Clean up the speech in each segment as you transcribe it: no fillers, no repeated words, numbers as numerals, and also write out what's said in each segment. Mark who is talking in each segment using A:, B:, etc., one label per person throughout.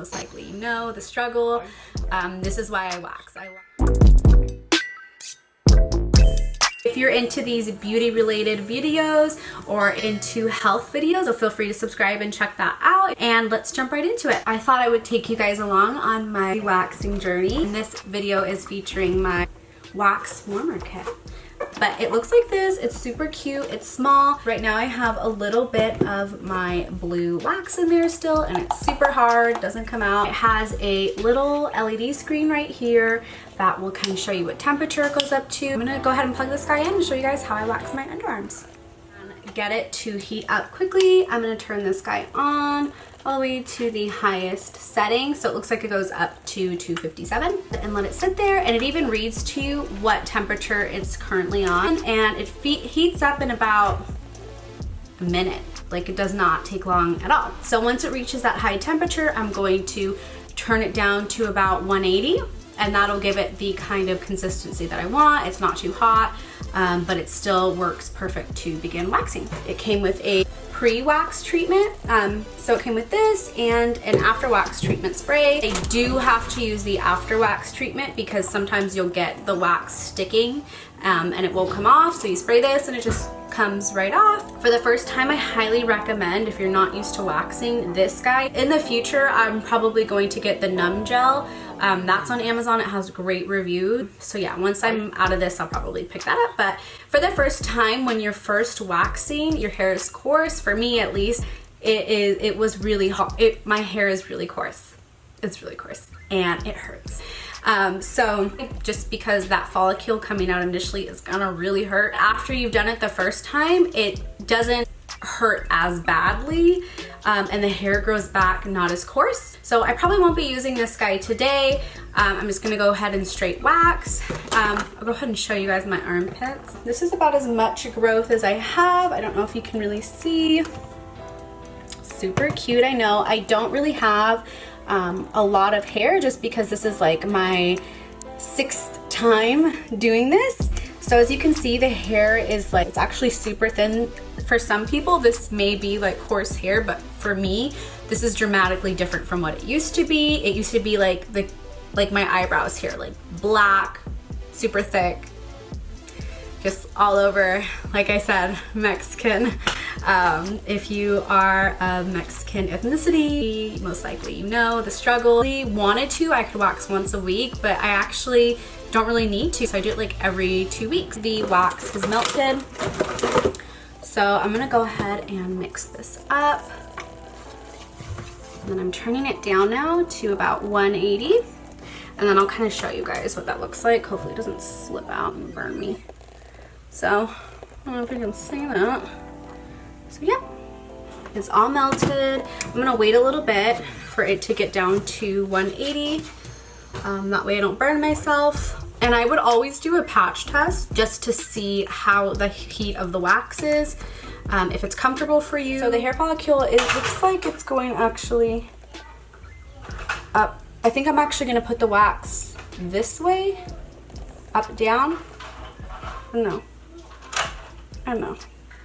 A: Most likely you know the struggle. This is why I wax. If you're into these beauty related videos or into health videos, so feel free to subscribe and check that out. And let's jump right into it. I thought I would take you guys along on my waxing journey. And this video is featuring my wax warmer kit. But it looks like this. It's super cute. It's small. Right now I have a little bit of my blue wax in there still, and it's super hard, doesn't come out. It has a little LED screen right here that will kind of show you what temperature it goes up to. I'm gonna go ahead and plug this guy in and show you guys how I wax my underarms. And get it to heat up quickly. I'm gonna turn this guy on all the way to the highest setting, so it looks like it goes up to 257, and let it sit there, and it even reads to you what temperature it's currently on, and it heats up in about a minute. Like, it does not take long at all. So once it reaches that high temperature, I'm going to turn it down to about 180, and that'll give it the kind of consistency that I want. It's not too hot, but it still works perfect to begin waxing. It came with a pre-wax treatment, so it came with this and an after wax treatment spray. I do have to use the after wax treatment because sometimes you'll get the wax sticking and it won't come off, so you spray this and it just comes right off. For the first time, I highly recommend, if you're not used to waxing, this guy. In the future, I'm probably going to get the numb gel. That's on Amazon. It has great reviews. So yeah, once I'm out of this, I'll probably pick that up. But for the first time, when you're first waxing, your hair is coarse. For me, at least, it was really hot. My hair is really coarse. It's really coarse and it hurts. So just because that follicle coming out initially is gonna really hurt. After you've done it the first time, it doesn't hurt as badly, and the hair grows back not as coarse. So I probably won't be using this guy today. I'm just gonna go ahead and straight wax. I'll go ahead and show you guys my armpits. This is about as much growth as I have. I don't know if you can really see. Super cute, I know. I don't really have a lot of hair just because this is like my 6th time doing this. So as you can see, the hair is like, it's actually super thin. For some people, this may be like coarse hair, but for me, this is dramatically different from what it used to be. It used to be like my eyebrows here, like black, super thick, just all over. Like I said, Mexican. If you are of Mexican ethnicity, most likely you know the struggle. If I wanted to, I could wax once a week, but I actually don't really need to, so I do it like every 2 weeks. The wax is melted, so I'm gonna go ahead and mix this up. And then I'm turning it down now to about 180, and then I'll kind of show you guys what that looks like. Hopefully it doesn't slip out and burn me. So, I don't know if you can see that. So yeah, it's all melted. I'm gonna wait a little bit for it to get down to 180. That way I don't burn myself. And I would always do a patch test just to see how the heat of the wax is, if it's comfortable for you. So the hair follicle, it looks like it's going actually up. I think I'm actually gonna put the wax this way, up, down. No, I don't know.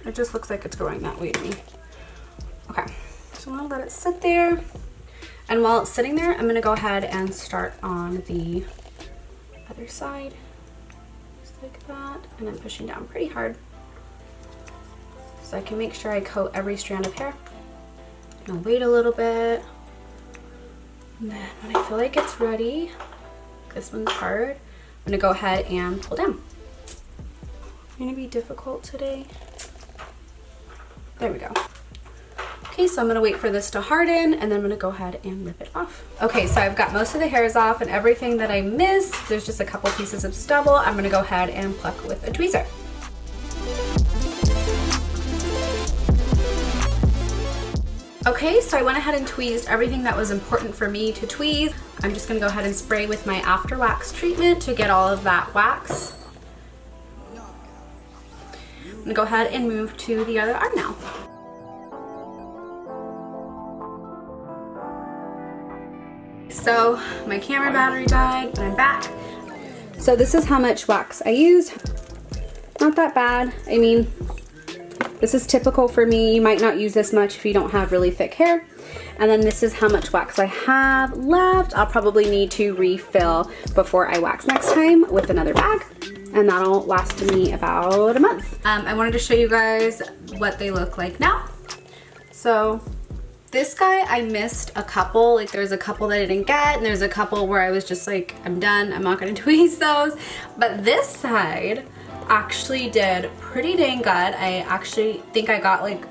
A: It just looks like it's growing that way to me. Okay, so I'm gonna let it sit there. And while it's sitting there, I'm gonna go ahead and start on the other side. Just like that. And I'm pushing down pretty hard, so I can make sure I coat every strand of hair. And I'll wait a little bit. And then when I feel like it's ready, this one's hard, I'm gonna go ahead and pull down. It's gonna be difficult today. There we go. Okay, so I'm gonna wait for this to harden, and then I'm gonna go ahead and rip it off. Okay, so I've got most of the hairs off, and everything that I missed, there's just a couple pieces of stubble, I'm gonna go ahead and pluck with a tweezer. Okay, so I went ahead and tweezed everything that was important for me to tweeze. I'm just gonna go ahead and spray with my after wax treatment to get all of that wax. I'm gonna go ahead and move to the other arm now. So my camera battery died, but I'm back. So this is how much wax I used. Not that bad. I mean, This is typical for me. You might not use this much if you don't have really thick hair. And then this is how much wax I have left. I'll probably need to refill before I wax next time with another bag. And that'll last me about a month. I wanted to show you guys what they look like now. So this guy, I missed a couple. Like there's a couple that I didn't get, and there's a couple where I was just like, I'm done, I'm not gonna tweeze those. But this side actually did pretty dang good. I actually think I got like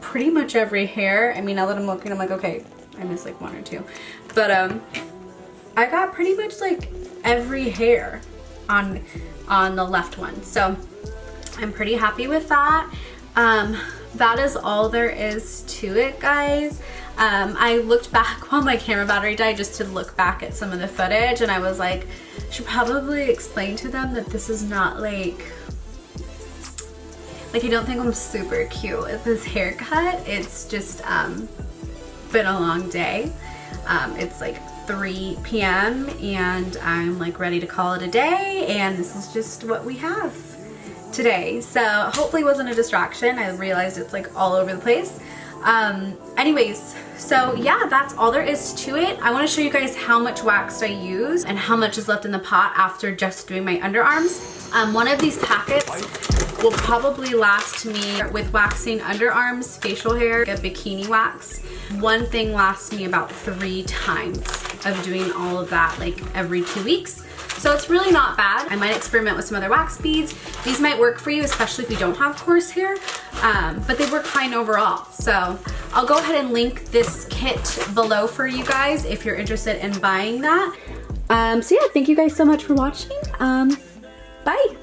A: pretty much every hair. I mean, now that I'm looking, I'm like, okay, I missed like one or two. But I got pretty much like every hair on the left one. So I'm pretty happy with that. That is all there is to it, guys. I looked back while my camera battery died just to look back at some of the footage, and I was like, I should probably explain to them that this is not like I don't think I'm super cute with this haircut. It's just been a long day. It's like 3 p.m. and I'm like ready to call it a day, and this is just what we have today. So hopefully it wasn't a distraction. I realized it's like all over the place. Anyways, so yeah, that's all there is to it. I want to show you guys how much wax I use and how much is left in the pot after just doing my underarms. One of these packets will probably last me with waxing underarms, facial hair, a bikini wax. One thing lasts me about 3 times of doing all of that like every 2 weeks. So it's really not bad. I might experiment with some other wax beads. These might work for you, especially if you don't have coarse hair, but they work fine overall. So I'll go ahead and link this kit below for you guys if you're interested in buying that. So yeah, thank you guys so much for watching. Bye.